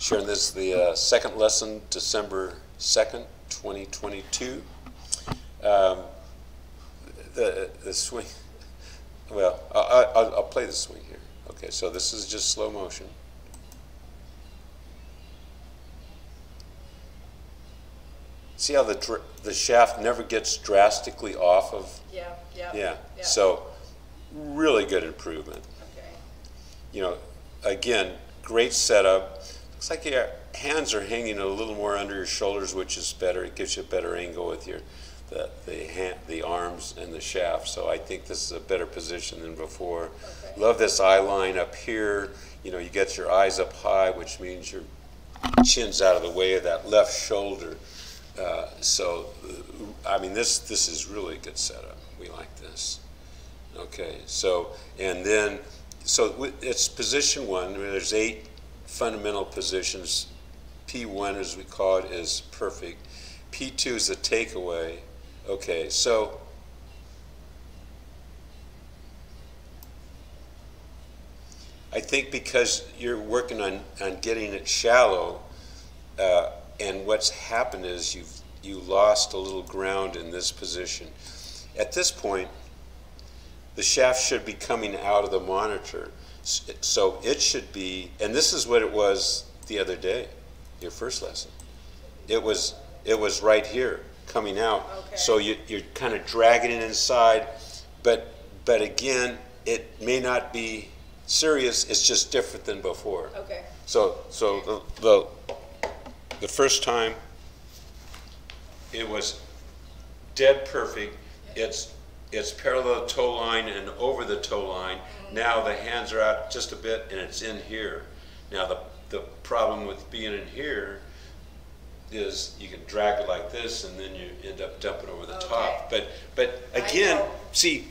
Sharon, this is the second lesson, December 2nd, 2022. The swing, well, I'll play the swing here. Okay, so this is just slow motion. See how the shaft never gets drastically off of? Yeah. So really good improvement. Okay. You know, again, great setup. Looks like your hands are hanging a little more under your shoulders, which is better. It gives you a better angle with your the arms and the shaft. So I think this is a better position than before. Okay. Love this eye line up here. You know, you get your eyes up high, which means your chin's out of the way of that left shoulder. I mean, this is really a good setup. We like this. Okay, so, and then, so it's position one. I mean, there's 8 fundamental positions. P1, as we call it, is perfect. P2 is the takeaway. Okay, so I think because you're working on getting it shallow, and what's happened is you lost a little ground in this position. At this point, the shaft should be coming out of the monitor. So it should be, and this is what it was the other day, your first lesson. It was right here, coming out. Okay. So you're kind of dragging it inside, but again, it may not be serious, it's just different than before. Okay. So the first time, it was dead perfect. It's parallel toe line and over the toe line. Now the hands are out just a bit and it's in here. Now the problem with being in here is you can drag it like this and then you end up dumping over the top. But again, see,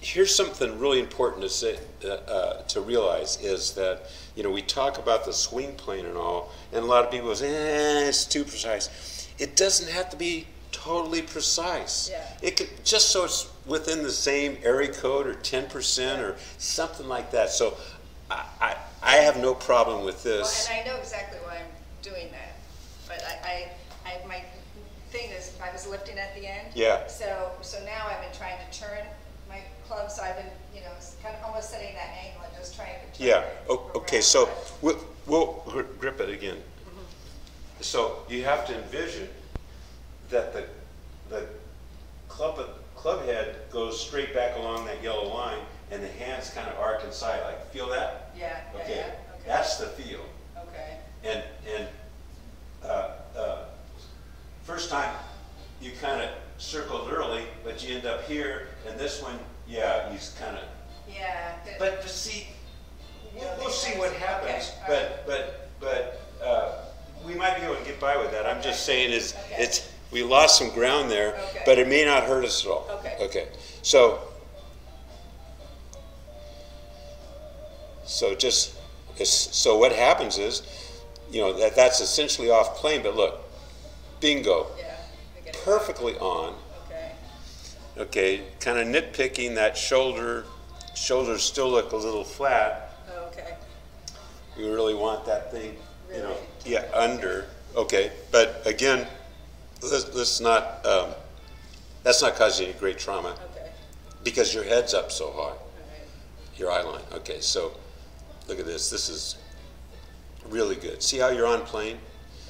here's something really important to say, to realize is that, you know, we talk about the swing plane and all, and a lot of people say, it's too precise. It doesn't have to be totally precise. Yeah. It could, just so it's within the same area code or 10% or something like that. So I have no problem with this. Well, and I know exactly why I'm doing that, but my thing is I was lifting at the end. Yeah. So now I've been trying to turn my club, so I've been, you know, kind of almost setting that angle and just trying to turn Yeah. it Okay. around. So we'll grip it again. So you have to envision that the club head goes straight back along that yellow line, and the hands kind of arc inside. Like, feel that? Yeah. Okay. Yeah. That's the feel. Okay. And first time you kind of circled early, but you end up here, and this one, yeah, you kind of. Yeah. But to see, we'll see what happens. Okay. But we might be able to get by with that. I'm just saying Okay. we lost some ground there, Okay. but it may not hurt us at all. Okay. Okay. So what happens is, you know, that's essentially off plane, but look, bingo. Yeah. I get it. Perfectly on. Okay. Okay, kind of nitpicking that shoulders still look a little flat. Okay. We really want that thing, you know, Really? yeah, under. Okay, but again, let's not, that's not causing you great trauma Okay. because your head's up so high, All right. your eye line. Okay, so look at this. This is really good. See how you're on plane?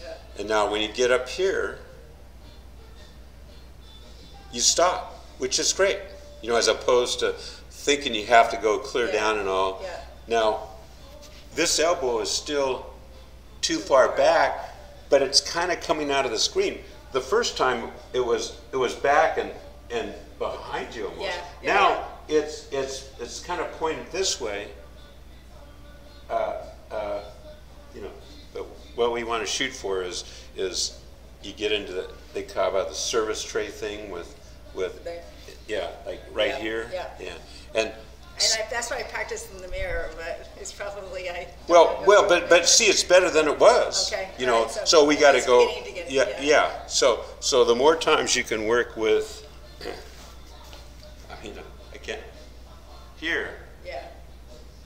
Yeah. And now when you get up here, you stop, which is great, you know, as opposed to thinking you have to go clear down and all. Yeah. Now, this elbow is still too far back, but it's kind of coming out of the screen. The first time it was back and behind you almost. Yeah. Now it's kind of pointed this way. You know, but what we want to shoot for is you get into they call about the service tray thing with yeah, like right here. Yeah. And that's why I practice in the mirror, but it's probably but see, it's better than it was. Okay. You know, Right, so we got to it's go. beginning to get- Yeah. So the more times you can work with, I mean, I can't here. Yeah.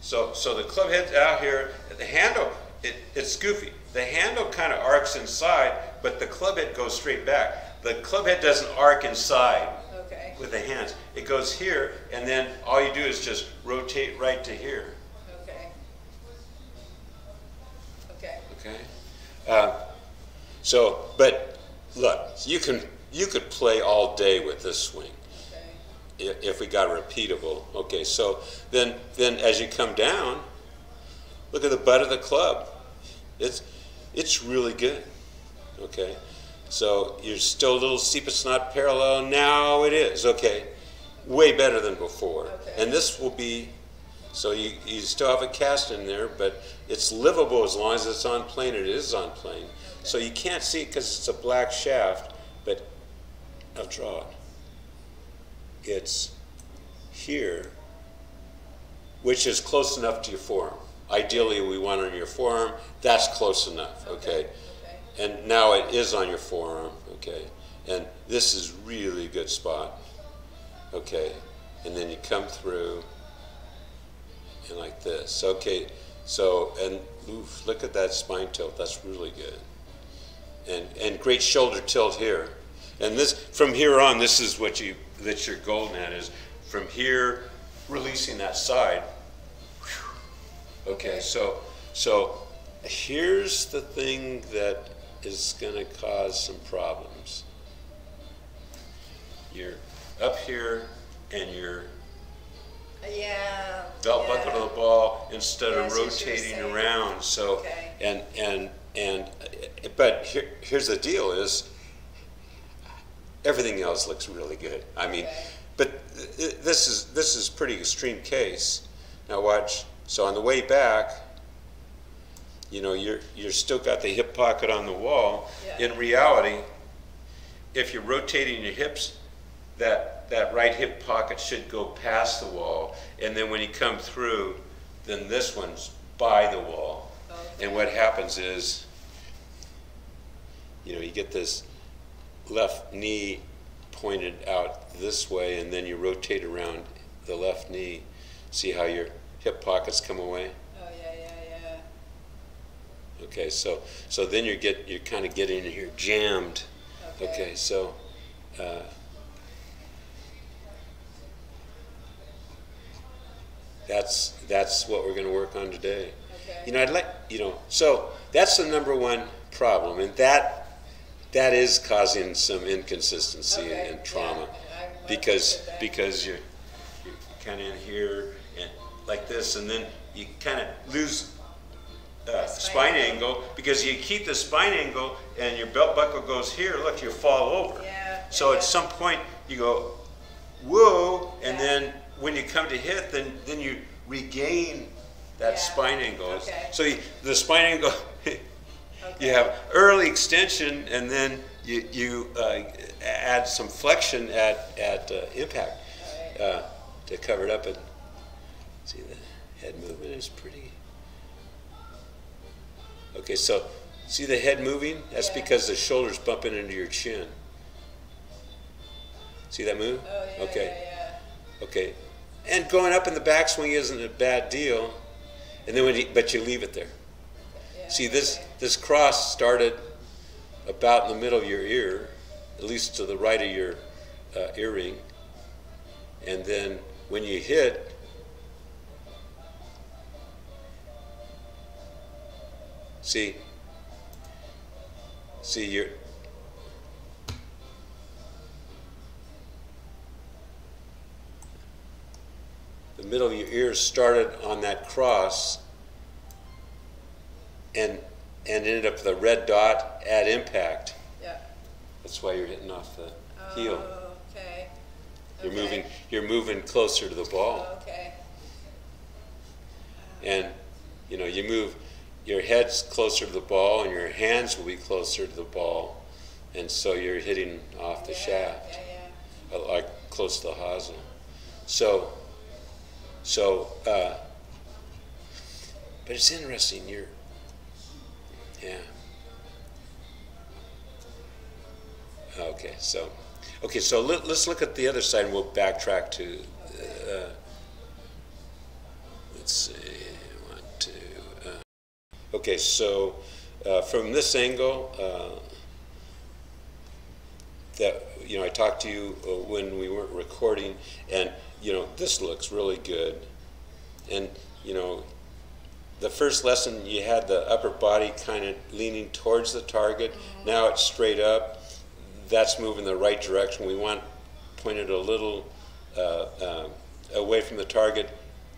So the club head's out here. The handle, it's goofy. The handle kind of arcs inside, but the club head goes straight back. The club head doesn't arc inside Okay. with the hands. It goes here, and then all you do is just rotate right to here. Okay. Okay. Okay. So, but look, you could play all day with this swing if we got repeatable. Okay. So then as you come down, look at the butt of the club. It's really good. Okay. So you're still a little steep. It's not parallel. Now it is. Okay. Way better than before. Okay. And this will be, so you still have a cast in there, but it's livable as long as it's on plane. It is on plane. Okay. So you can't see it because it's a black shaft, but I'll draw it. It's here, which is close enough to your forearm. Ideally, we want it on your forearm. That's close enough, okay? And now it is on your forearm, okay? And this is really a good spot, okay? And then you come through and like this, okay? So, and oof, look at that spine tilt. That's really good. And great shoulder tilt here. And this, from here on, this is what that's your golden at, is from here, releasing that side. Okay, so here's the thing that is going to cause some problems. You're up here and you're belt buckle to the ball instead of rotating around. So but here's the deal: is everything else looks really good. I mean, but this is pretty extreme case. Now watch. So on the way back, you know, you're still got the hip pocket on the wall. Yeah. In reality, if you're rotating your hips, that right hip pocket should go past the wall, and then when you come through, then this one's by the wall. Okay. And what happens is, you know, you get this left knee pointed out this way, and then you rotate around the left knee. See how your hip pockets come away? Oh yeah. Okay, so then you're kind of getting in here jammed. Okay, so that's what we're going to work on today. Okay. You know, so that's the number one problem, and that is causing some inconsistency and trauma, because you're kind of in here and like this, and then you kind of lose spine angle because you keep the spine angle and your belt buckle goes here. Look, you fall over. So at some point you go, whoa, and then when you come to hit, then you regain that spine angle. So the spine angle, you have early extension, and then you add some flexion at impact to cover it up. And see, the head movement is pretty. Okay, so see the head moving? That's because the shoulder's bumping into your chin. See that move? Oh, yeah, Okay. And going up in the backswing isn't a bad deal. And then but you leave it there. See, this cross started about in the middle of your ear, at least to the right of your earring. And then when you hit, see your the middle of your ear started on that cross and ended up with a red dot at impact. Yeah. That's why you're hitting off the heel. Okay. You're moving closer to the ball. Okay. And you know, you move your head's closer to the ball and your hands will be closer to the ball, and so you're hitting off the shaft. Like close to the hosel. But it's interesting, okay, so let's look at the other side, and we'll backtrack to, let's see, Okay, so from this angle, that, you know, I talked to you when we weren't recording, and, you know, this looks really good. And, you know, the first lesson you had the upper body kind of leaning towards the target. Now it's straight up. That's moving the right direction. We want pointed a little away from the target.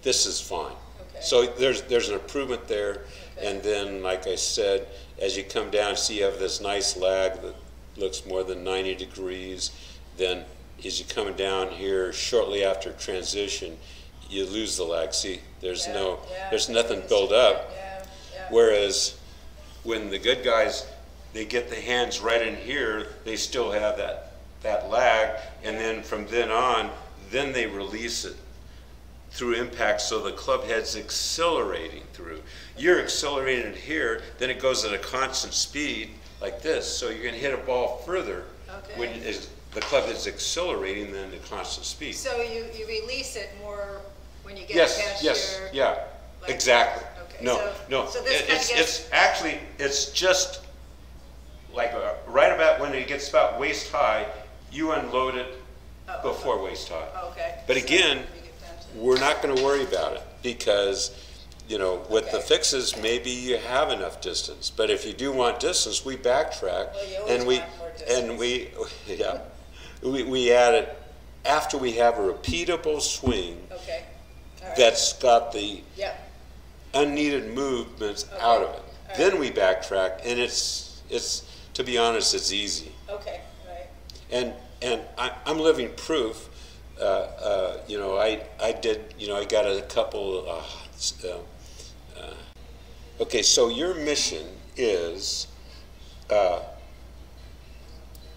This is fine. Okay. So there's an improvement there. Okay. And then, like I said, as you come down, see you have this nice lag that looks more than 90 degrees. Then as you come down here shortly after transition, you lose the lag. See, there's there's nothing built up. Whereas when the good guys, they get the hands right in here, they still have that lag, and then from then on, then they release it through impact, so the club head's accelerating through. You're accelerating it here, then it goes at a constant speed like this, so you're going to hit a ball further when the club head's accelerating than the constant speed. So you release it more when you get past your... Yeah, exactly. Okay, No. So this kind of gets... It's actually, it's just like right about when it gets about waist high, you unload it before waist high. Okay. But again, we're not going to worry about it because, you know, with the fixes, maybe you have enough distance. But if you do want distance, we backtrack, and we add it after we have a repeatable swing that's got the unneeded movements out of it. Then we backtrack, and it's to be honest, it's easy. Okay, right. And I'm living proof. You know, I did, you know, I got a couple, okay, so your mission is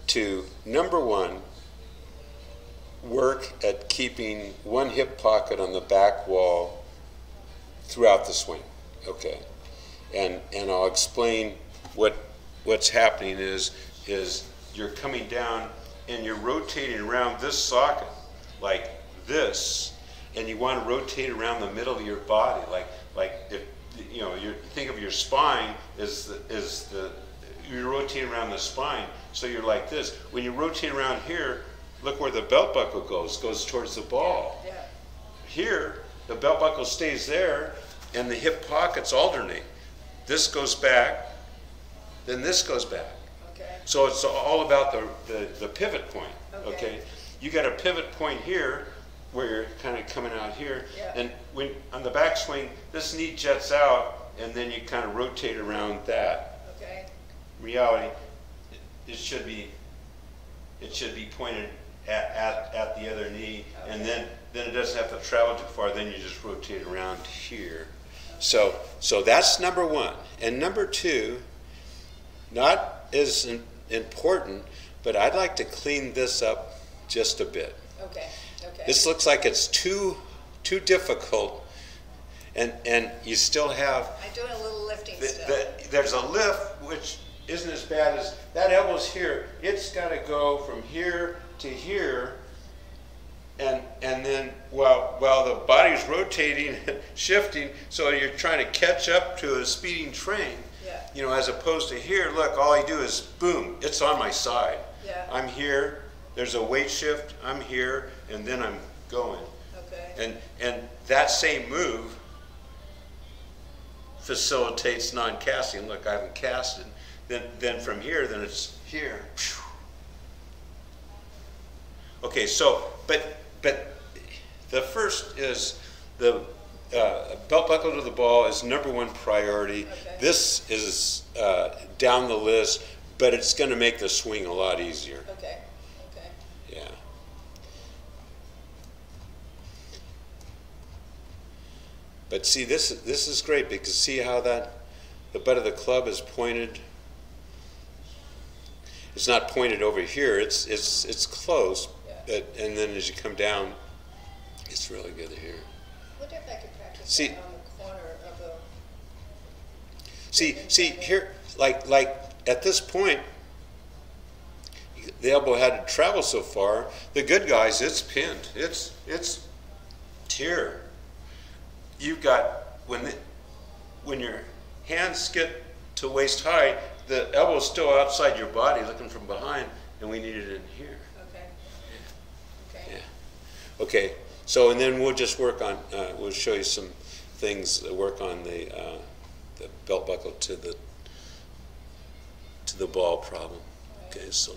to, number one, work at keeping one hip pocket on the back wall throughout the swing, okay? And I'll explain what's happening is you're coming down and you're rotating around this socket like this, and you want to rotate around the middle of your body, like if you know, you think of your spine you're rotating around the spine, so you're like this. When you rotate around here, look where the belt buckle goes towards the ball. Yeah. Here, the belt buckle stays there, and the hip pockets alternate. This goes back, then this goes back. Okay. So it's all about the pivot point. Okay. You got a pivot point here where you're kind of coming out here, and when on the backswing, this knee jets out, and then you kind of rotate around that. Okay. In reality, it should be pointed at the other knee, and then it doesn't have to travel too far. Then you just rotate around here. So that's number one, and number two, not as important, but I'd like to clean this up just a bit. Okay. Okay. This looks like it's too difficult, and you still have. I'm doing a little lifting still. There's a lift which isn't as bad as that elbow's here. It's got to go from here to here, and then while the body's rotating, shifting, so you're trying to catch up to a speeding train. Yeah. You know, as opposed to here, look, all I do is boom, it's on my side. Yeah. I'm here. There's a weight shift, I'm here, and then I'm going. Okay. And that same move facilitates non-casting. Look, I haven't casted. Then from here, then it's here. Okay, so, but the first is the belt buckle to the ball is number one priority. Okay. This is down the list, but it's going to make the swing a lot easier. Okay. Yeah. But see, this is great because see how the butt of the club is pointed. It's not pointed over here. It's close, but, and then as you come down, it's really good here. I wonder if I could practice that on the corner of the. See here, like at this point, the elbow had to travel so far. The good guys, it's pinned. It's here. You've got when you're hands get to waist high, the elbow's still outside your body looking from behind, and we need it in here. Okay. Okay. Yeah. Okay, so and then we'll just work on, we'll show you some things that work on the belt buckle to the ball problem. Okay, so